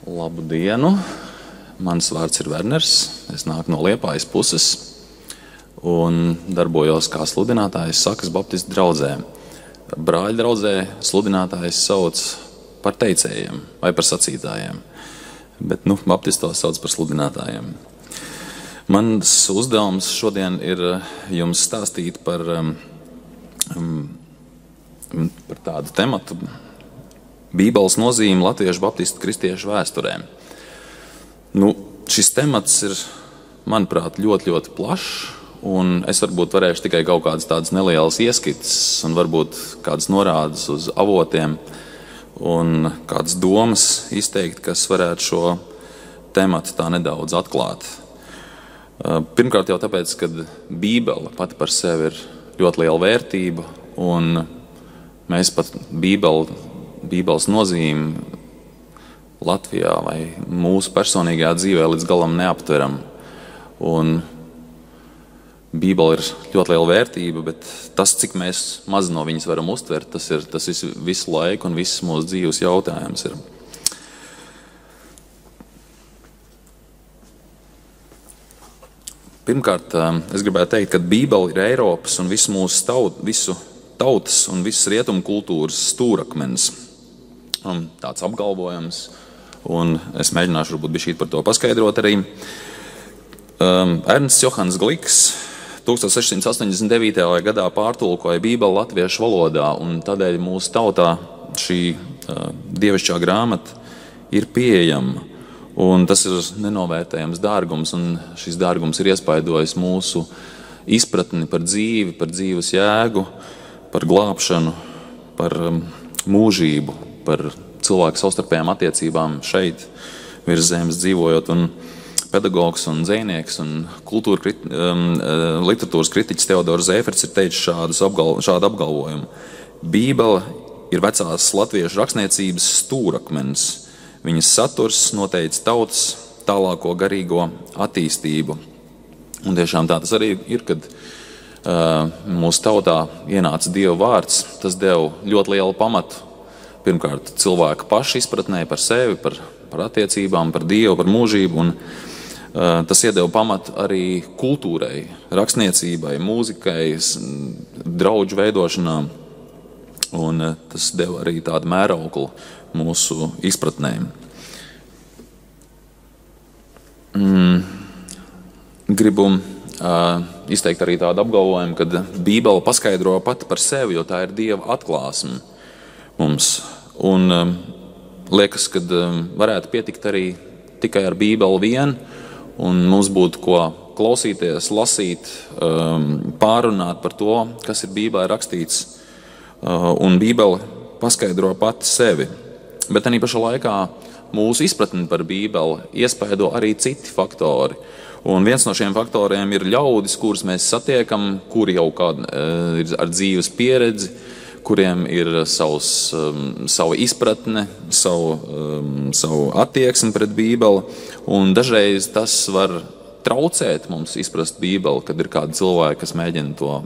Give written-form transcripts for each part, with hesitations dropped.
Labu dienu! Mans vārds ir Werners. Es nāku no Liepājas puses un darbojos kā sludinātājs Sakas Baptistu draudzē. Brāļu draudzē sludinātājs sauc par teicējiem vai par sacītājiem, bet baptistos sauc par sludinātājiem. Mans uzdevums šodien ir jums stāstīt par tādu tematu – Bībeles nozīme latviešu baptistu kristiešu vēsturē. Šis temats ir, manuprāt, ļoti plašs, un es varbūt varēšu tikai kaut kādas tādas nelielas ieskices un varbūt kādas norādes uz avotiem un kādas domas izteikt, kas varētu šo tematu tā nedaudz atklāt. Pirmkārt jau tāpēc, ka Bībele pati par sevi ir ļoti liela vērtība, un mēs pat Bībeles nozīmi Latvijā vai mūsu personīgajā dzīvē līdz galam neaptveram. Un Bībele ir ļoti liela vērtība, bet tas, cik mēs maz no viņas varam uztvert, tas ir visu laiku un viss mūsu dzīves jautājums ir. Pirmkārt, es gribētu teikt, ka Bībele ir Eiropas un visu mūsu tautas un visas rietumu kultūras stūrakmens. Tāds apgalvojums, un es mēģināšu varbūt bišķīt par to paskaidrot arī. Ernsts Johans Gliks 1689. gadā pārtulkoja Bībeli latviešu valodā, un tādēļ mūsu tautā šī dievišķā grāmata ir pieejama. Un tas ir nenovērtējams dārgums, un šis dārgums ir iespaidojis mūsu izpratni par dzīvi, par dzīves jēgu, par glābšanu, par mūžību, par cilvēku savstarpējām attiecībām šeit, virs zemes dzīvojot. Un pedagogs un dzejnieks un literatūras kritiķis Teodors Zēferts ir teicis šādu apgalvojumu. Bībele ir vecās latviešu rakstniecības stūrakmens. Viņas saturs noteica tautas tālāko garīgo attīstību. Un tiešām tā tas arī ir, kad mūsu tautā ienāca Dieva vārds. Tas deva ļoti lielu pamatu. Pirmkārt, cilvēka paša izpratnē par sevi, par attiecībām, par Dievu, par mūžību. Un tas iedeva pamatu arī kultūrai, rakstniecībai, mūzikai, draudžu veidošanā. Un tas deva arī tādu mērauklu mūsu izpratnē. Gribu izteikt arī tādu apgalvojumu, ka Bībele paskaidro pati par sevi, jo tā ir Dieva atklāsme mums. Un liekas, ka varētu pietikt arī tikai ar Bībeli vien, un mums būtu ko klausīties, lasīt, pārunāt par to, kas ir Bībelē rakstīts. Un Bībele paskaidro pati sevi. Bet arī pašā laikā mūsu izpratni par Bībeli iespaido arī citi faktori. Un viens no šiem faktoriem ir ļaudis, kurus mēs satiekam, kuri jau ir ar dzīves pieredzi, kuriem ir savu izpratne, savu attieksmi pret Bībeli. Un dažreiz tas var traucēt mums izprast Bībeli, kad ir kādi cilvēki, kas mēģina to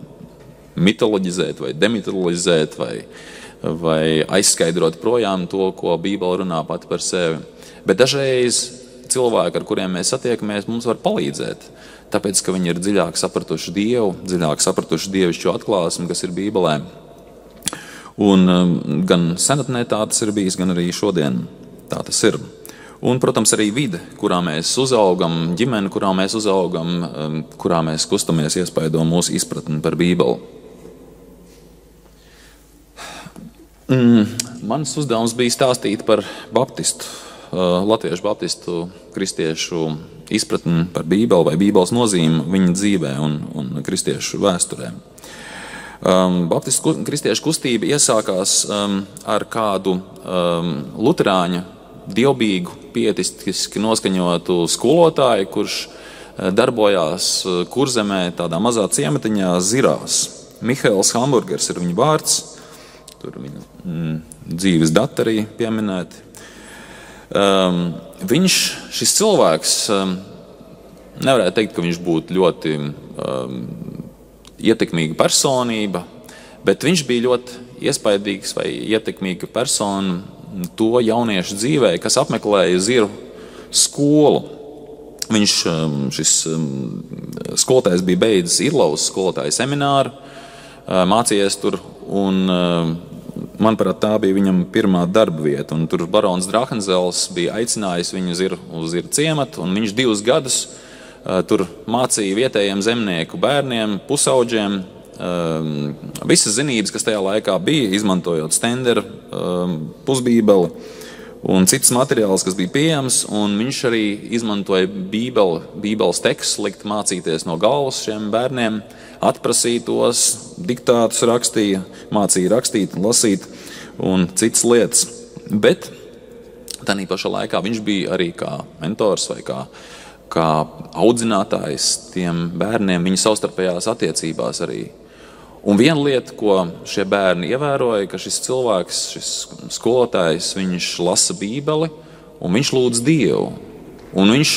mitoloģizēt vai demitologizēt vai aizskaidrot projām to, ko Bībele runā pati par sevi. Bet dažreiz cilvēki, ar kuriem mēs satiekamies, mums var palīdzēt, tāpēc, ka viņi ir dziļāk sapratuši Dievu, dziļāk sapratuši dievišķo atklāsmi, kas ir Bībelē. Un gan senatnē tā tas ir bijis, gan arī šodien tā tas ir. Un, protams, arī vide, kurā mēs uzaugam, ģimene, kurā mēs uzaugam, kurā mēs kustamies, iespaido mūsu izpratni par Bībeli. Mans uzdevums bija stāstīt par latviešu baptistu kristiešu izpratni par Bībeli vai Bībeles nozīmi viņa dzīvē un kristiešu vēsturē. Baptistu kristiešu kustība iesākās ar kādu luterāņu dievbijīgu, pietistiski noskaņotu skolotāju, kurš darbojās Kurzemē tādā mazā ciematiņā Zirās. Mihails Hamburgers ir viņa vārds, tur viņa dzīves dati arī pieminēti. Šis cilvēks, nevarētu teikt, ka viņš būtu ļoti ietekmīga personība, bet viņš bija ļoti iespaidīgs vai ietekmīga persona to jauniešu dzīvē, kas apmeklēja Ziru skolu. Šis skolotājs bija beidzis Irlavas skolotāju semināru, mācījies tur, un manuprāt, tā bija viņam pirmā darba vieta. Un tur barons Drahenzels bija aicinājis viņu uz Ziru ciematu, un viņš 2 gadus tur mācīja vietējiem zemnieku bērniem, pusaudžiem, visas zinības, kas tajā laikā bija, izmantojot Stenderu pusbībeli un citas materiālus, kas bija pieejams, un viņš arī izmantoja bībeles tekstus, likt mācīties no galvas šiem bērniem, atprasīja tos, diktātus rakstīja, mācīja rakstīt un lasīt un citas lietas. Bet tādā pašā laikā viņš bija arī kā mentors vai kā audzinātājs tiem bērniem viņa savstarpējās attiecībās arī. Un viena lieta, ko šie bērni ievēroja, ka šis cilvēks, šis skolotājs, viņš lasa bībeli un viņš lūdz Dievu. Un viņš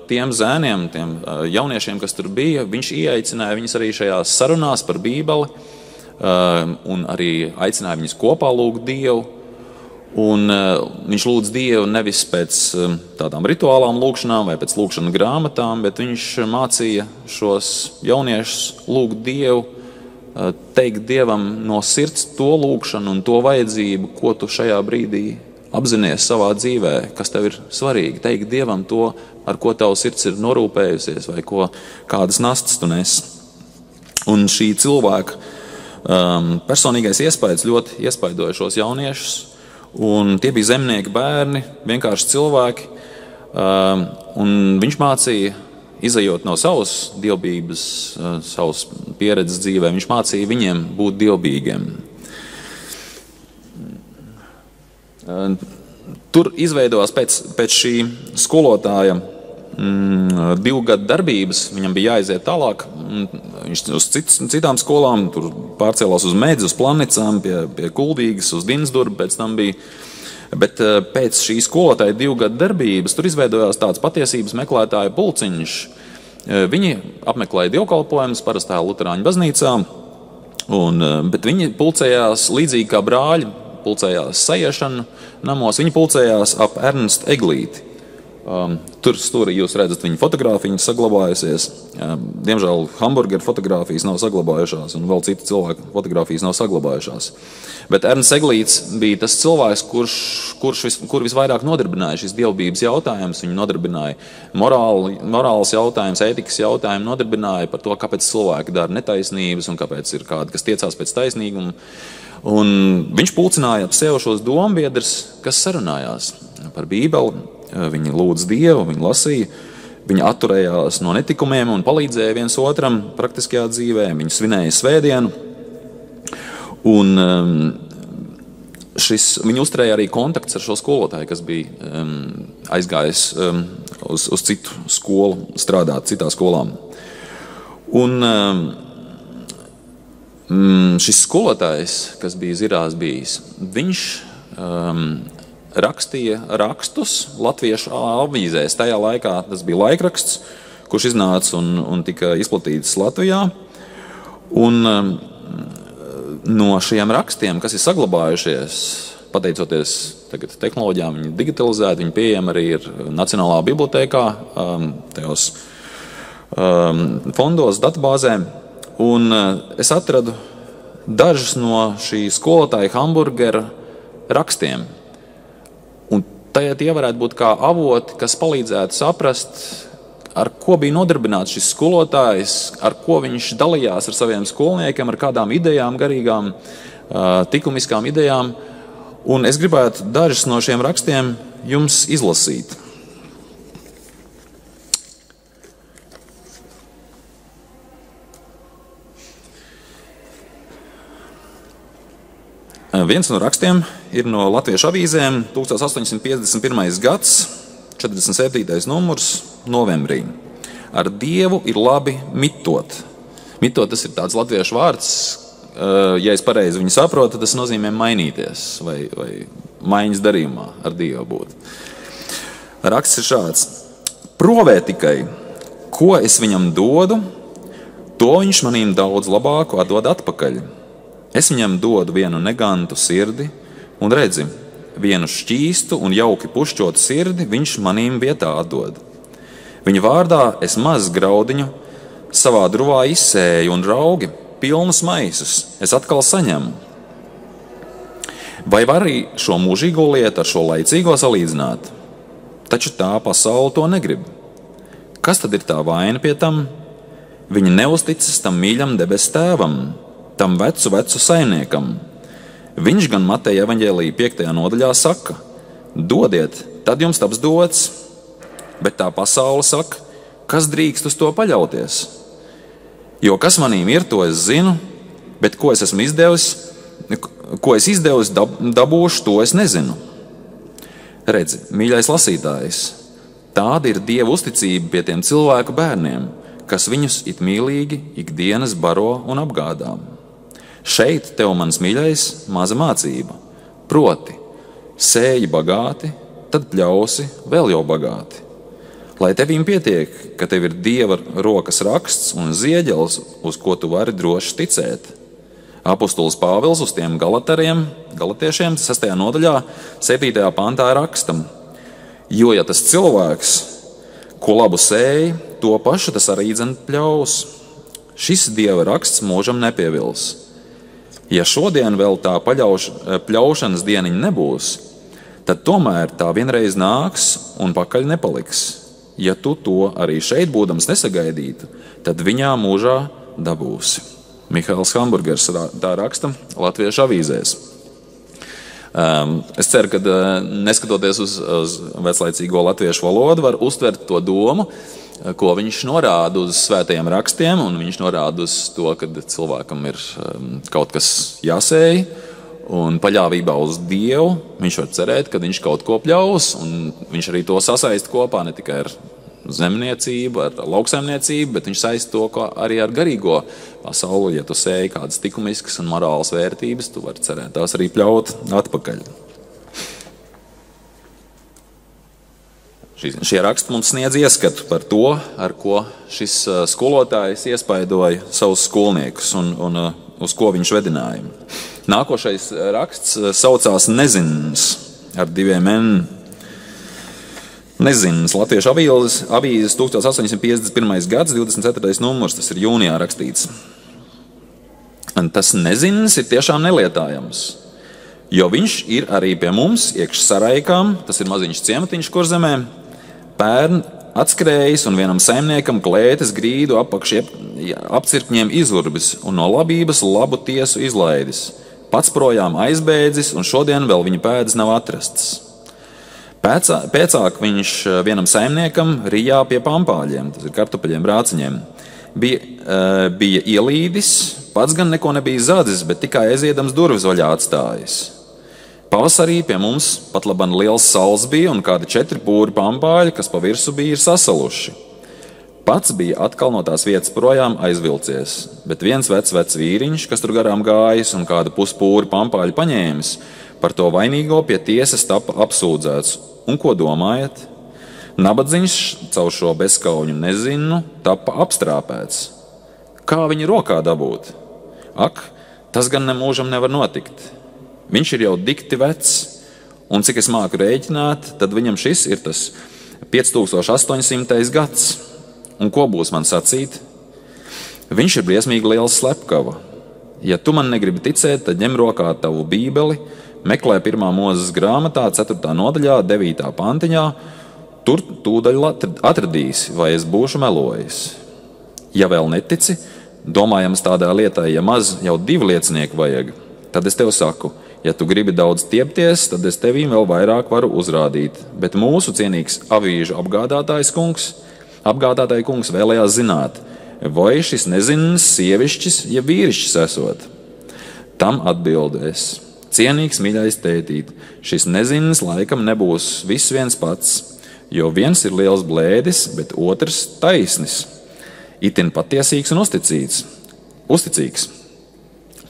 tiem zēniem, tiem jauniešiem, kas tur bija, viņš ieaicināja viņus arī šajās sarunās par bībeli un arī aicināja viņus kopā lūgt Dievu. Un viņš lūdz Dievu nevis pēc tādām rituālām lūkšanām vai pēc lūkšanu grāmatām, bet viņš mācīja šos jauniešus lūgt Dievu, teikt Dievam no sirds to lūkšanu un to vajadzību, ko tu šajā brīdī apzinies savā dzīvē, kas tev ir svarīgi. Teikt Dievam to, ar ko tavs sirds ir norūpējusies vai kādas nastas tu nes. Un šī cilvēka personīgais iespējas ļoti iespaidoja šos jauniešus. Un tie bija zemnieki bērni, vienkārši cilvēki, un viņš mācīja, izejot no savas dievbības, savas pieredzes dzīvē, viņš mācīja viņiem būt dievbīgiem. Tur izveidojās pēc šī skolotāja 2 gadu darbības, viņam bija jāiziet tālāk, viņš uz citām skolām, tur pārcēlās uz Medzi, uz Planicām, pie Kuldīgas, uz Dinsdurbu, pēc tam bija. Bet pēc šī skolotāja 2 gadu darbības tur izveidojās tāds patiesības meklētāja pulciņš. Viņi apmeklēja dievkalpojumus parastajā luterāņu baznīcā, bet viņi pulcējās līdzīgi kā brāļi, pulcējās Sajiešanu namos, viņi pulcējās ap Ernstu Eglīti. Tur stūrī jūs redzat viņa fotogrāfiju, viņa saglabājusies. Diemžēl hamburgeru fotogrāfijas nav saglabājušās, un vēl citu cilvēku fotogrāfijas nav saglabājušās. Bet Ernsts Eglīts bija tas cilvēks, kur visvairāk nodarbināja šis dievbības jautājums. Viņu nodarbināja morāls jautājums, ētikas jautājums, nodarbināja par to, kāpēc cilvēki dara netaisnības un kāpēc ir kādi, kas tiecās pēc taisnīguma. Un viņš pulcināja ap sev šos dombiedrus, kas sarunājās par Bībeli. Viņi lūdz Dievu, viņi lasīja, viņi atturējās no netikumiem un palīdzēja viens otram praktiskajā dzīvē. Viņi svinēja svētdienu. Un viņi uzturēja arī kontakts ar šo skolotāju, kas bija aizgājis uz citu skolu strādāt, citā skolām. Un šis skolotājs, kas bija Zirās bijis, viņš rakstīja rakstus latviešu avīzēs. Tajā laikā tas bija laikraksts, kurš iznāca un tika izplatīts Latvijā. Un no šiem rakstiem, kas ir saglabājušies, pateicoties tagad tehnoloģijām, viņi digitalizēti, viņi pieejami arī ir Nacionālā bibliotēkā, tajos fondos, datubāzē. Un es atradu dažus no šī skolotāja hamburgera rakstiem. Tie varētu būt kā avoti, kas palīdzētu saprast, ar ko bija nodarbināts šis skolotājs, ar ko viņš dalījās ar saviem skolniekiem, ar kādām idejām, garīgām, likumiskām idejām. Un es gribētu dažus no šiem rakstiem jums izlasīt. Viens no rakstiem ir no Latviešu avīzēm, 1851. gads, 47. numurs, novembrī. Ar Dievu ir labi mitot. Mitot, tas ir tāds latviešu vārds, ja es pareizi viņu saprotu, tas nozīmē mainīties vai maiņas darījumā ar Dievu būt. Raksts ir šāds. Provē tikai, ko es viņam dodu, to viņš manīm daudz labāku atdod atpakaļ. Es viņam dodu vienu negantu sirdi, un redzi, vienu šķīstu un jauki pušķotu sirdi viņš manīm vietā atdod. Viņa vārdā es maz graudiņu savā druvā izsēju un raugi pilnus maisus es atkal saņemu. Vai var arī šo mūžīgo lietu ar šo laicīgo salīdzināt? Taču tā pasaule to negrib. Kas tad ir tā vaina pie tam? Viņi neusticas tam mīļam debes tēvam, tam vecu saimniekam. Viņš gan Mateja evaņģēlija 5. nodaļā saka: dodiet, tad jums taps dots. Bet tā pasaule saka: kas drīkst uz to paļauties? Jo kas manīm ir, to es zinu, bet ko es izdevusi, dabūšu, to es nezinu. Redzi, mīļais lasītājs, tāda ir Dieva uzticība pie tiem cilvēku bērniem, kas viņus it mīlīgi ikdienas baro un apgādā. Šeit tev, mans mīļais, maza mācība. Proti, sēji bagāti, tad pļausi vēl jau bagāti. Lai tevīm pietiek, ka tev ir Dieva rokas raksts un zieģelis, uz ko tu vari droši ticēt. Apostols Pāvils uz tiem galatiešiem 6. nodaļā 7. pantā rakstam: jo ja tas cilvēks, ko labu sēja, to pašu tas arī dzen pļaus. Šis Dieva raksts mūžam nepievils. Ja šodien vēl tā pļaušanas dieniņa nebūs, tad tomēr tā vienreiz nāks un pakaļ nepaliks. Ja tu to arī šeit būdams nesagaidītu, tad viņā mūžā dabūsi. Mihails Hamburgers tā raksta Latviešu avīzēs. Es ceru, ka neskatoties uz veclaicīgo latviešu valodu, var uztvert to domu, ko viņš norāda uz svētajiem rakstiem, un viņš norāda uz to, ka cilvēkam ir kaut kas jāsēj, un paļāvībā uz Dievu viņš var cerēt, ka viņš kaut ko pļaus, un viņš arī to sasaist kopā ne tikai ar zemniecību, ar lauksaimniecību, bet viņš saist to arī ar garīgo pasauli. Ja tu sēji kādas likumiskas un morālas vērtības, tu vari cerēt tās arī pļaut atpakaļ. Šie raksti mums sniedz ieskatu par to, ar ko šis skolotājs iespaidoja savus skolniekus un uz ko viņš vedināja. Nākošais raksts saucās Nezins ar 2 N. Nezins, Latviešu avīzes 1851. gads, 24. numurs, tas ir jūnijā rakstīts. Un tas Nezins ir tiešām nelietājams, jo viņš ir arī pie mums iekš Saraikām, tas ir maziņš ciematiņš Kurzemē, pērn atskrējis un vienam saimniekam klētes grīdu apakš apcirkņiem izurbis un no labības labu tiesu izlaidis. Pats projām aizbēdzis, un šodien vēl viņa pēdas nav atrasts. Pēcāk viņš vienam saimniekam rijā pie pampāļiem, tas ir kartupeļiem brāciņiem, bija ielīdis, pats gan neko nebija zadzis, bet tikai aiziedams durvis vaļā atstājis. Pavasarī pie mums pat laban liels saules bija un kādi 4 pūri pampāļi, kas pa virsu bija sasaluši. Pats bija atkal no tās vietas projām aizvilcies, bet viens vecs vīriņš, kas tur garām gājis un kādu puspūri pampāļu paņēmis, par to vainīgo pie tiesas tapa apsūdzēts. Un ko domājat? Nabadziņš caur šo bezkauņu nezinu tapa apstrāpēts. Kā viņu rokā dabūt? Ak, tas gan nemūžam nevar notikt. Viņš ir jau dikti vecs, un cik es māku rēķināt, tad viņam šis ir tas 5800. gads. Un ko būs man sacīt? Viņš ir briesmīgi liels slepkava. Ja tu man negribi ticēt, tad ņem rokā tavu bībeli, meklē 1. Mūzes grāmatā, 4. nodaļā, 9. pantiņā, tur tūdaļ atradīsi, vai es būšu melojis. Ja vēl netici, domājams tādā lietā, ja maz jau 2 liecinieki vajag, tad es tev saku, ja tu gribi daudz tiepties, tad es tevīm vēl vairāk varu uzrādīt. Bet mūsu cienīgs avīžu apgādātāja kungs vēlējās zināt, vai šis nezins sievišķis, ja vīrišķis esot. Tam atbildēs: cienīgs mīļais tētīt, šis nezins laikam nebūs viss viens pats, jo viens ir liels blēdis, bet otrs taisnis, itin patiesīgs un uzticīgs.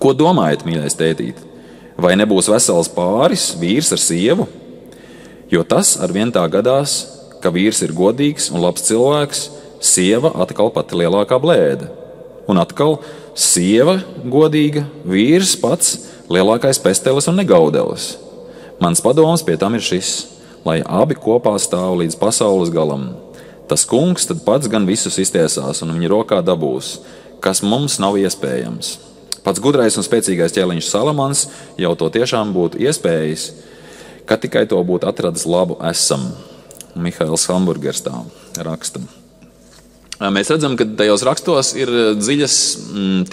Ko domājat, mīļais tētīt? Vai nebūs vesels pāris, vīrs ar sievu? Jo tas arvien tā gadās, ka vīrs ir godīgs un labs cilvēks, sieva atkal pati lielākā blēda. Un atkal sieva godīga, vīrs pats lielākais pestelis un negaudelis. Mans padoms pie tam ir šis, lai abi kopā stāv līdz pasaules galam. Tas kungs tad pats gan visus iztiesās un viņa rokā dabūs, kas mums nav iespējams. Pats gudrais un spēcīgais ķēliņš Salamans jau to tiešām būtu iespējis, ka tikai to būtu atradis labu esam. Mihails Hamburgers tā raksta. Mēs redzam, ka tajos rakstos ir dziļas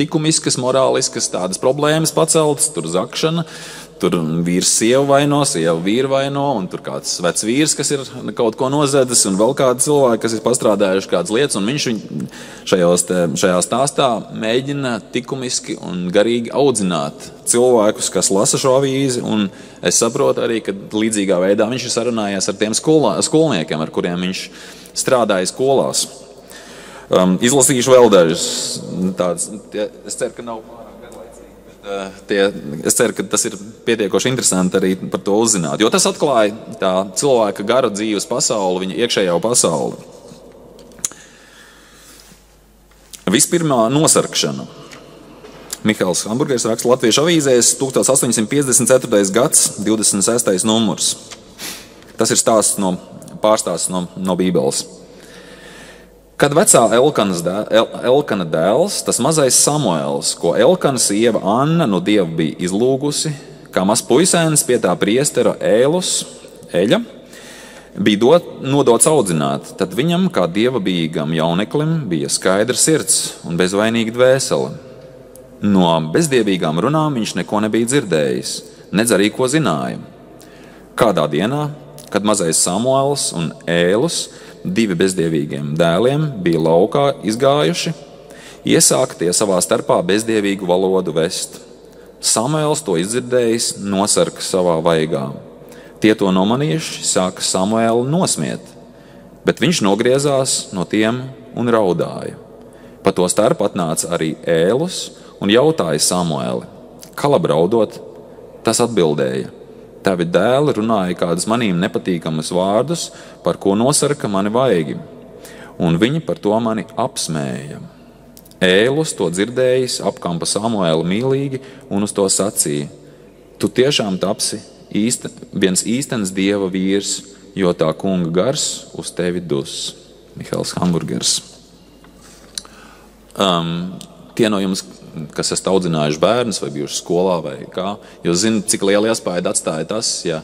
likumiskas, morāliskas tādas problēmas paceltas, tur zakšana, tur vīrs sievu vaino, sieva vīru vaino, un tur kāds vecs vīrs, kas ir kaut ko nozedzis, un vēl kādi cilvēki, kas ir pastrādājuši kādas lietas, un viņš šajā stāstā mēģina likumiski un garīgi audzināt cilvēkus, kas lasa šo avīzi, un es saprotu arī, ka līdzīgā veidā viņš ir sarunājies ar tiem skolniekiem, ar kuriem viņš strādāja skolās. Izlasīšu vēl dažus tādus. Es ceru, ka nav pārāk garlaicīgi, es ceru, ka tas ir pietiekoši interesanti arī par to uzzināt, jo tas atklāja tā cilvēka gara dzīves pasauli, viņa iekšējo pasauli. Vispirmā nosarkšana. Mihails Hamburgers raksta Latviešu avīzēs 1854. gads, 26. numurs. Tas ir pārstāsts no Bībeles. Kad vecā Elkana dēls, tas mazais Samuēls, ko Elkana sieva Anna no Dieva bija izlūgusi, kā maz puisēns pie tā priestera Eļa, bija nodots audzināt, tad viņam, kā dievabijīgam jauneklim, bija skaidra sirds un bezvainīga dvēsele. No bezdievīgām runām viņš neko nebija dzirdējis, nedz arī ko zināja. Kādā dienā, kad mazais Samuēls un Ēlus, divi bezdievīgiem dēliem, bija laukā izgājuši, iesāka tie savā starpā bezdievīgu valodu vest. Samuēls to izdzirdējis, nosarka savā vaigā. Tie to nomanījuši, sāka Samuēlu nosmiet, bet viņš nogriezās no tiem un raudāja. Pa to starp atnāca arī Ēlus un jautāja Samuēli, kā labi raudot, tas atbildēja. Tavi dēli runāja kādus manīm nepatīkamus vārdus, par ko nosarka mani vaigi, un viņi par to mani apsmēja. Ēlus to dzirdējis, apkampa Samuēlu mīlīgi un uz to sacīja: Tu tiešām tapsi viens īstenis Dieva vīrs, jo tā kunga gars uz tevi dus. Mihails Hamburgers. Tie no jums, kas esat audzinājuši bērnus vai bijuši skolā vai kā, jūs zināt, cik liela iespēja atstāja tas, ja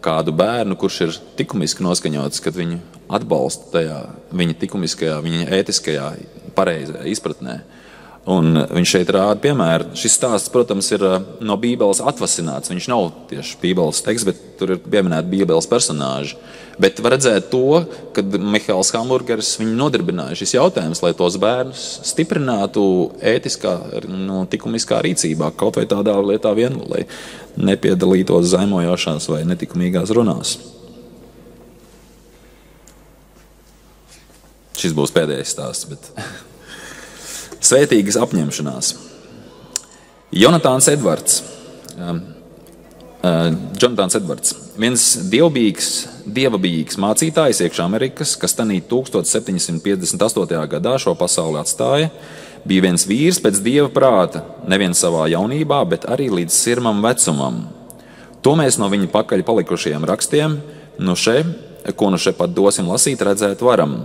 kādu bērnu, kurš ir likumiski noskaņots, kad viņu atbalsta tajā viņa likumiskajā, viņa ētiskajā, pareizajā izpratnē. Un viņš šeit rāda piemēru. Šis stāsts, protams, ir no Bībeles atvasināts. Viņš nav tieši Bībeles teksts, bet tur ir pieminēti Bībeles personāži. Bet var redzēt to, kad Mihails Hamburgers viņu nodarbināja šis jautājums, lai tos bērnus stiprinātu ētiskā, likumiskā rīcībā, kaut vai tādā lietā vien, lai nepiedalītos zaimojošās vai netikumīgās runās. Šis būs pēdējais stāsts, bet... Svētīgas apņemšanās. Jonatāns Edvards, viens dievabijīgs mācītājs iekš Amerikas, kas tanī 1758. gadā šo pasauli atstāja, bija viens vīrs pēc Dieva prāta, nevien savā jaunībā, bet arī līdz sirmam vecumam. To mēs no viņa pakaļ palikušajiem rakstiem, ko nu šepat dosim lasīt, redzēt varam.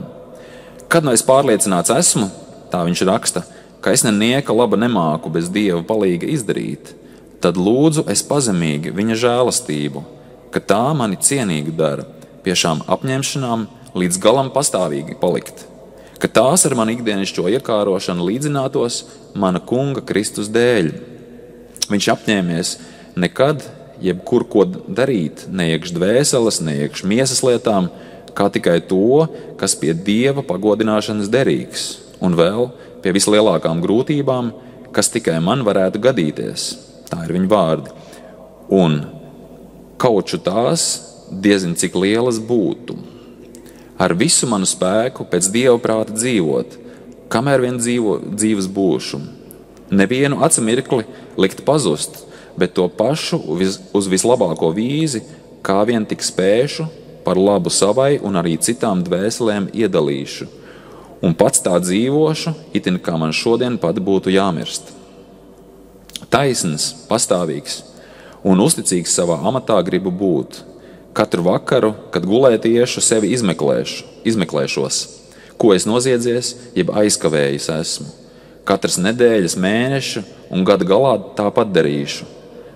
Kad nu es pārliecināts esmu, tā viņš raksta, ka es nenieka laba nemāku bez Dieva palīga izdarīt, tad lūdzu es pazemīgi viņa žēlastību, ka tā mani cienīgi dara pie šām apņemšanām līdz galam pastāvīgi palikt, ka tās ar mani ikdienišķo iekārošanu līdzinātos mana kunga Kristus dēļ. Viņš apņēmies nekad jebkur ko darīt, neiekš dvēseles, neiekš miesas lietām, kā tikai to, kas pie Dieva pagodināšanas derīgs. Un vēl pie vislielākām grūtībām, kas tikai man varētu gadīties. Tā ir viņa vārdi. Un kauču tās diezin cik lielas būtu. Ar visu manu spēku pēc Dieva prāta dzīvot, kamēr vien dzīves būšu. Nevienu acimirkli likt pazust, bet to pašu uz vislabāko vīzi, kā vien tik spēšu, par labu savai un arī citām dvēselēm iedalīšu. Un pats tā dzīvošu, itin kā man šodien pat būtu jāmirst. Taisns, pastāvīgs un uzticīgs savā amatā gribu būt. Katru vakaru, kad gulēt iešu, sevi izmeklēšos, ko es noziedzies, jeb aizkavējis esmu. Katras nedēļas, mēneša un gada galā tāpat darīšu.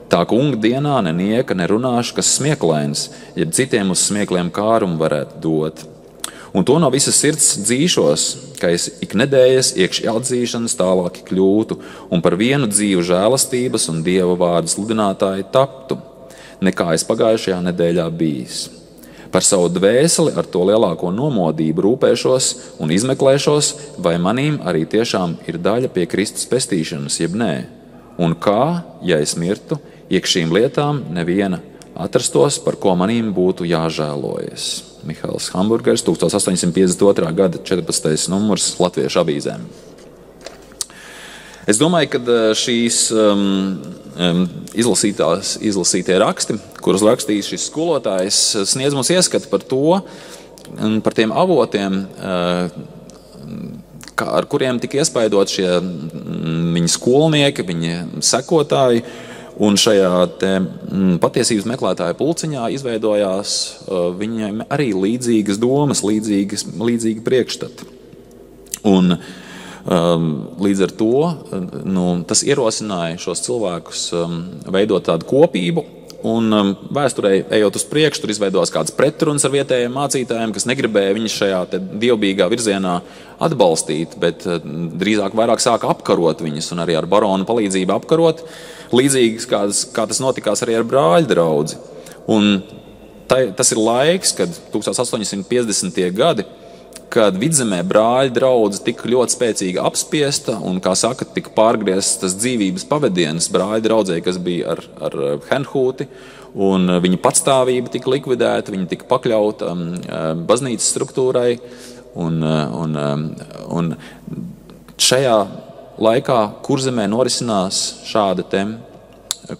Tā kunga dienā nenieka nerunāšu, kas smieklains, jeb citiem uz smiekliem kārumu varētu dot. Un to no visas sirds dzīšos, ka es ik nedēļas iekš atzīšanas tālāk kļūtu un par vienu dzīvu žēlastības un Dieva vārdu sludinātāju taptu, nekā es pagājušajā nedēļā bijis. Par savu dvēseli ar to lielāko nomodību rūpēšos un izmeklēšos, vai manīm arī tiešām ir daļa pie Kristus pestīšanas, jeb nē. Un kā, ja es mirtu, iekš šīm lietām neviena atrastos, par ko manīm būtu jāžēlojas. Mihails Hamburgers, 1852. gada 14. numurs Latviešu avīzēm. Es domāju, ka šīs izlasītie raksti, kurus rakstījis šis skolotājs, sniedz mums ieskatu par to, par tiem avotiem, ar kuriem tika iespaidot šie viņa skolnieki, viņa sekotāji, un šajā patiesības meklētāja pulciņā izveidojās viņiem arī līdzīgas domas, līdzīgi priekšstati. Un līdz ar to tas ierosināja šos cilvēkus veidot tādu kopību, un vēsturē, ejot uz priekšu, tur izveidojās kāds pretruns ar vietējiem mācītājiem, kas negribēja viņus šajā dievbijīgā virzienā atbalstīt, bet drīzāk vairāk sāka apkarot viņus un arī ar baronu palīdzību apkarot, līdzīgas kā tas notikās arī ar brāļu draudzi. Un tas ir laiks, kad 1850. gadi, kad Vidzemē brāļu draudze tika ļoti spēcīgi apspiesta un, kā saka, tika pārgrieztas tas dzīvības pavadienas brāļu draudzei, kas bija ar Henhūti, un viņa patstāvība tika likvidēta, viņa tika pakļauta baznīcas struktūrai, un šajā laikā Kurzemē norisinās šāda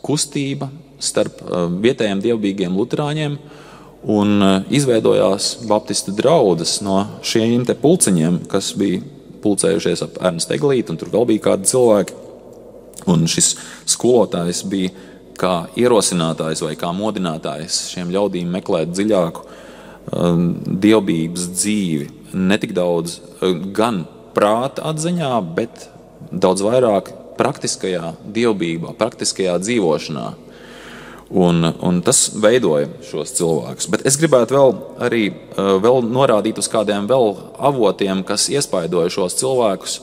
kustība starp vietējiem dievbijīgiem luterāņiem, un izveidojās baptistu draudzes no šiem te pulciņiem, kas bija pulcējušies ap Ernstu Eglīti, un tur vēl bija kādi cilvēki. Un šis skolotājs bija kā ierosinātājs vai kā modinātājs šiem ļaudīm meklēt dziļāku dievbijības dzīvi. Ne tik daudz gan prāta atziņā, bet daudz vairāk praktiskajā dievbijībā, praktiskajā dzīvošanā. Un tas veidoja šos cilvēkus. Bet es gribētu vēl norādīt uz kādiem vēl avotiem, kas iespaidoja šos cilvēkus.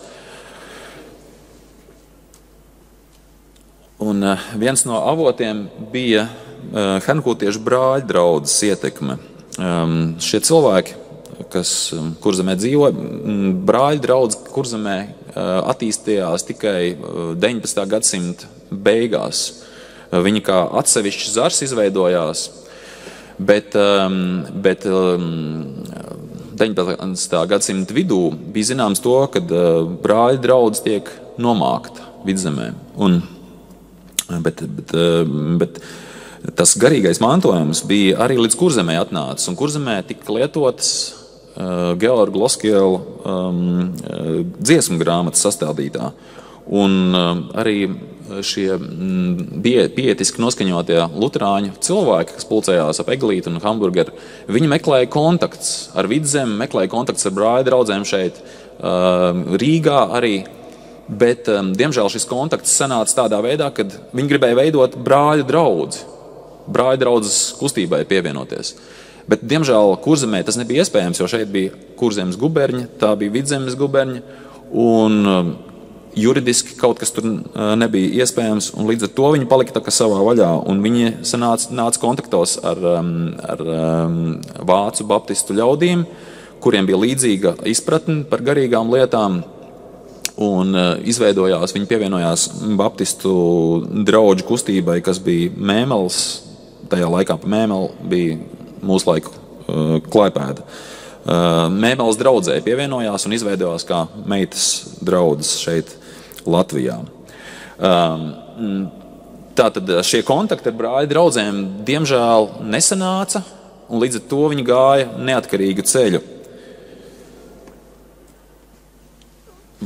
Un viens no avotiem bija henhūtiešu brāļu draudzes ietekme. Šie cilvēki, kas Kurzemē dzīvoja, brāļu draudze Kurzemē attīstījās tikai 19. gadsimta beigās. Viņi kā atsevišķs zars izveidojās, bet 19. gadsimta vidū bija zināms to, ka brāļu draudze tiek nomākta Vidzemē. Bet tas garīgais mantojums bija arī līdz Kurzemē atnācis, un Kurzemē tika lietotas Georga Loskiela dziesmu grāmatas sastādītā. Un arī šie pietiski noskaņotie luterāņu cilvēki, kas pulcējās ap Eglīti un Hamburgeru, viņi meklēja kontakts ar Vidzemi, meklēja kontakts ar brāļu draudzēm šeit, Rīgā arī, bet, diemžēl, šis kontakts sanāca tādā veidā, kad viņi gribēja veidot brāļu draudzi, brāļu draudzes kustībai pievienoties. Bet, diemžēl, Kurzemē tas nebija iespējams, jo šeit bija Kurzemes guberņa, tā bija Vidzemes guberņa, un juridiski kaut kas tur nebija iespējams, un līdz ar to viņi palika tā kā savā vaļā, un viņi nāca kontaktos ar vācu baptistu ļaudīm, kuriem bija līdzīga izpratne par garīgām lietām, un izveidojās, viņi pievienojās baptistu draudžu kustībai, kas bija Mēmels, tajā laikā pa Mēmeli bija mūsu laiku Klaipēda. Mēmeles draudzē pievienojās un izveidojās kā meitas draudzes šeit Latvijā. Tātad šie kontakti ar brāļu draudzēm diemžēl nesanāca, un līdz ar to viņi gāja neatkarīgu ceļu.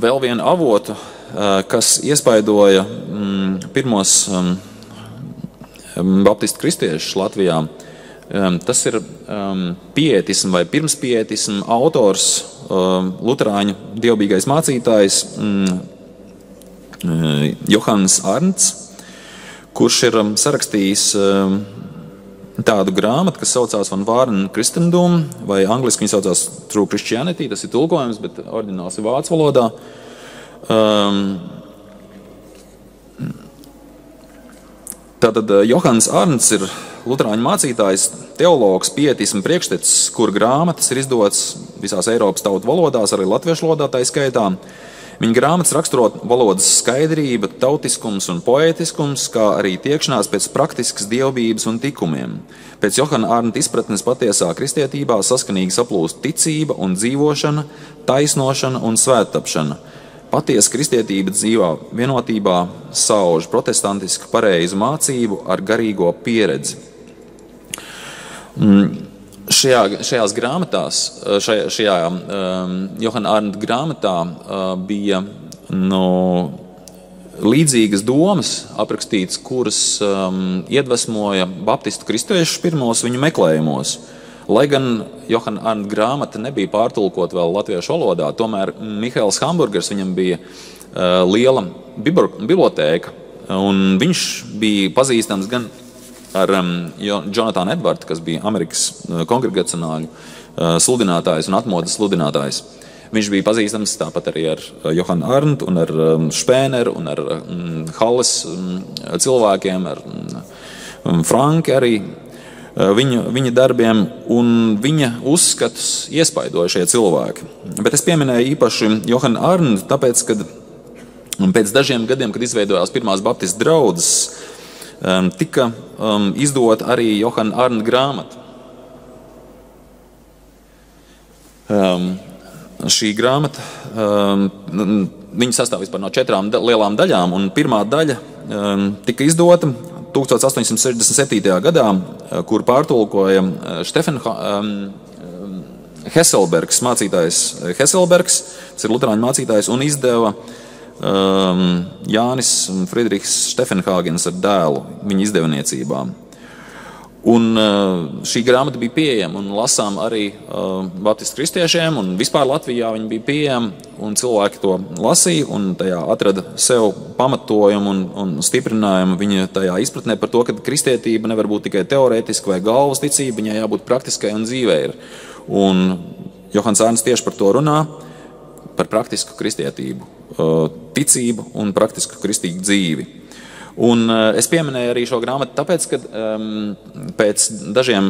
Vēl vienu avotu, kas iespaidoja pirmos baptistu kristiešus Latvijā. Tas ir pietismu vai pirmspietismu autors, luterāņu dievbijīgais mācītājs Johanns Arndts, kurš ir sarakstījis tādu grāmatu, kas saucās Van Wahren Christendom, vai angliski viņa saucās True Christianity, tas ir tulkojums, bet oriģināls ir vācu valodā. Tātad Johanns Arndts ir luterāņu mācītājs, teologs, pietismu priekštecis, kur grāmatas ir izdotas visās Eiropas tautu valodās, arī latviešu valodā tā skaitā. Viņa grāmatas raksturo valodas skaidrība, tautiskums un poētiskums, kā arī tiekšanās pēc praktiskas dievbības un tikumiem. Pēc Johanna Arndta izpratnes patiesā kristietībā saskanīgi saplūst ticība un dzīvošana, taisnošana un svēttapšana. Patiesa kristietība dzīvā vienotībā sauž protestantisku pareizu mācību ar garīgo pieredzi. Šajās grāmatās, šajā Johanna Arndta grāmatā bija līdzīgas domas aprakstītas, kuras iedvesmoja baptistu kristiešus pirmos viņu meklējumos. Lai gan Johanna Arndta grāmata nebija pārtulkota vēl latviešu valodā, tomēr Mihails Hamburgers, viņam bija liela bibliotēka, un viņš bija pazīstams gan ar Jonathan Edwardu, kas bija Amerikas kongregacionāļu sludinātājs un atmodas sludinātājs. Viņš bija pazīstams tāpat arī ar Johannu Arndtu un ar Špēneru un ar Halles cilvēkiem, ar Franki arī. Viņa darbiem un viņa uzskatus iespaidoja šie cilvēki. Bet es pieminēju īpaši Johannu Arndtu, tāpēc, kad pēc dažiem gadiem, kad izveidojās pirmās baptistu draudzes, tika izdota arī Johanna Arndta grāmata. Šī grāmata, viņa sastāv vispār no 4 lielām daļām, un pirmā daļa tika izdota 1867. gadā, kur pārtulkoja Heselbergs, mācītājs Heselbergs, tas ir luterāņu mācītājs, un izdeva Jānis Friedrichs Steffenhāgens ar dēlu viņa izdevniecībā. Un šī grāmata bija pieejama un lasām arī baptistu kristiešiem, un vispār Latvijā viņa bija pieejama, un cilvēki to lasīja, un tajā atrada sev pamatojumu un stiprinājumu viņa tajā izpratnē par to, ka kristietība nevar būt tikai teorētiska vai galvas ticība, viņai jābūt praktiskai un dzīvei. Un Johanns Arndts tieši par to runā, par praktisku kristietību, ticību un praktisku kristīgu dzīvi. Un es pieminēju arī šo grāmatu tāpēc, ka pēc dažiem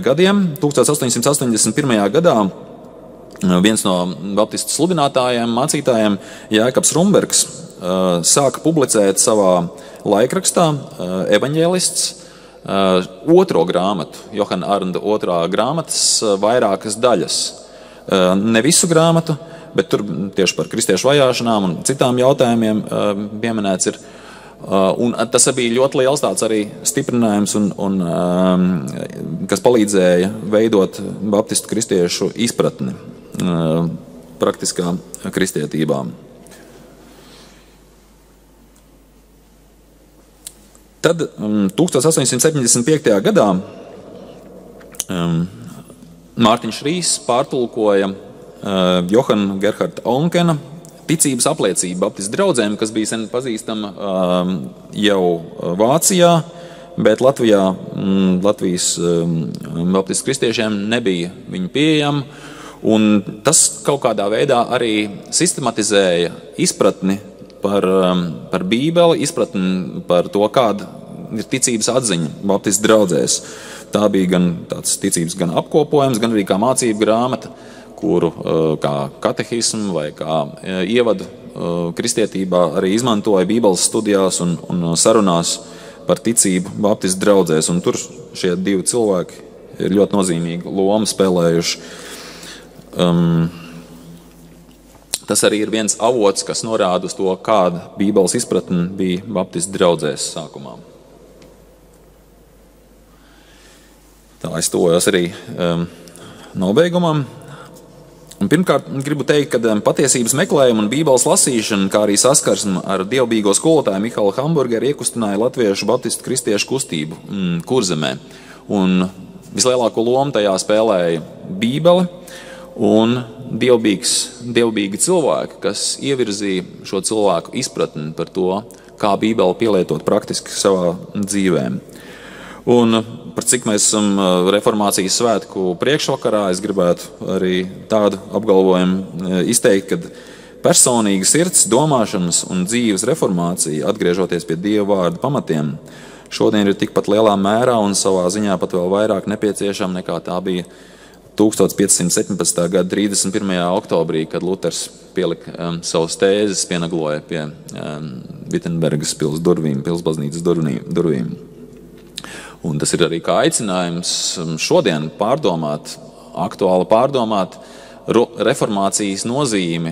gadiem, 1881. gadā, viens no baptistu sludinātājiem, mācītājiem, Jēkabs Rumbergs, sāka publicēt savā laikrakstā evaņģēlists otro grāmatu, Johanna Arndta otrā grāmatas vairākas daļas. Ne visu grāmatu, bet tur tieši par kristiešu vajāšanām un citām jautājumiem pieminēts ir. Un tas bija ļoti liels tāds arī stiprinājums, kas palīdzēja veidot baptistu kristiešu izpratni praktiskā kristietībā. Tad 1875. gadā Mārtiņš Rīs pārtulkoja Johana Gerharda Onkena ticības apliecība baptistu draudzēm, kas bija sen pazīstama jau Vācijā, bet Latvijas baptistu kristiešiem nebija viņa pieejama. Un tas kaut kādā veidā arī sistematizēja izpratni par Bībeli, izpratni par to, kāda ir ticības atziņa baptistu draudzēs. Tā bija gan tāds ticības gan apkopojums, gan arī kā mācību grāmata, kuru kā katehismu vai kā ievadu kristietībā arī izmantoja Bībeles studijās un sarunās par ticību baptistu draudzēs. Un tur šie divi cilvēki ir ļoti nozīmīgu lomu spēlējuši. Tas arī ir viens avots, kas norāda uz to, kāda Bībeles izpratne bija baptistu draudzēs sākumā. Tā es tuvojos arī nobeigumam. Un pirmkārt, gribu teikt, ka patiesības meklējuma un Bībeles lasīšana, kā arī saskarsme ar dievbijīgo skolotāju Mihālu Hamburgeru iekustināja latviešu baptistu kristiešu kustību Kurzemē. Un vislielāko lomu tajā spēlēja Bībele un dievbijīgi cilvēki, kas ievirzīja šo cilvēku izpratni par to, kā Bībeli pielietot praktiski savā dzīvēm. Un par cik mēs esam reformācijas svētku priekšvakarā, es gribētu arī tādu apgalvojumu izteikt, ka personīga sirds, domāšanas un dzīves reformācija, atgriežoties pie Dieva vārda pamatiem, šodien ir tikpat lielā mērā un savā ziņā pat vēl vairāk nepieciešama nekā tā bija 1517. gada 31. oktobrī, kad Luters pielika savus tēzes, pienagloja pie Vittenbergas pils durvīm, pilsbaznīcas durvīm. Un tas ir arī kā aicinājums šodien aktuāli pārdomāt reformācijas nozīmi,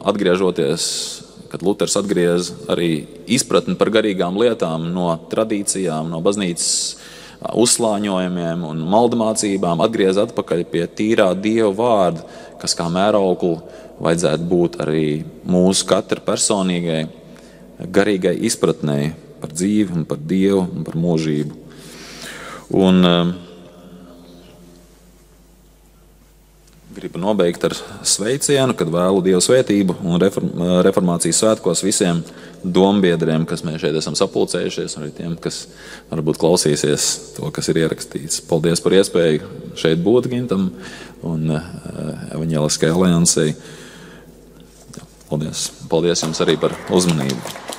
atgriežoties, kad Luters atgriez arī izpratni par garīgām lietām no tradīcijām, no baznīcas uzslāņojumiem un maldamācībām, atgriez atpakaļ pie tīrā Dieva vārda, kas kā mērauklu vajadzētu būt arī mūsu katra personīgai, garīgai izpratnei par dzīvi un par Dievu un par mūžību. Un gribu nobeigt ar sveicienu, kad vēlu Dievu svētību un reformācijas svētkos visiem dombiedriem, kas mēs šeit esam sapulcējušies, un arī tiem, kas varbūt klausīsies to, kas ir ierakstīts. Paldies par iespēju šeit būt Gintam un Evaņģēliskajai aliansei. Paldies jums arī par uzmanību.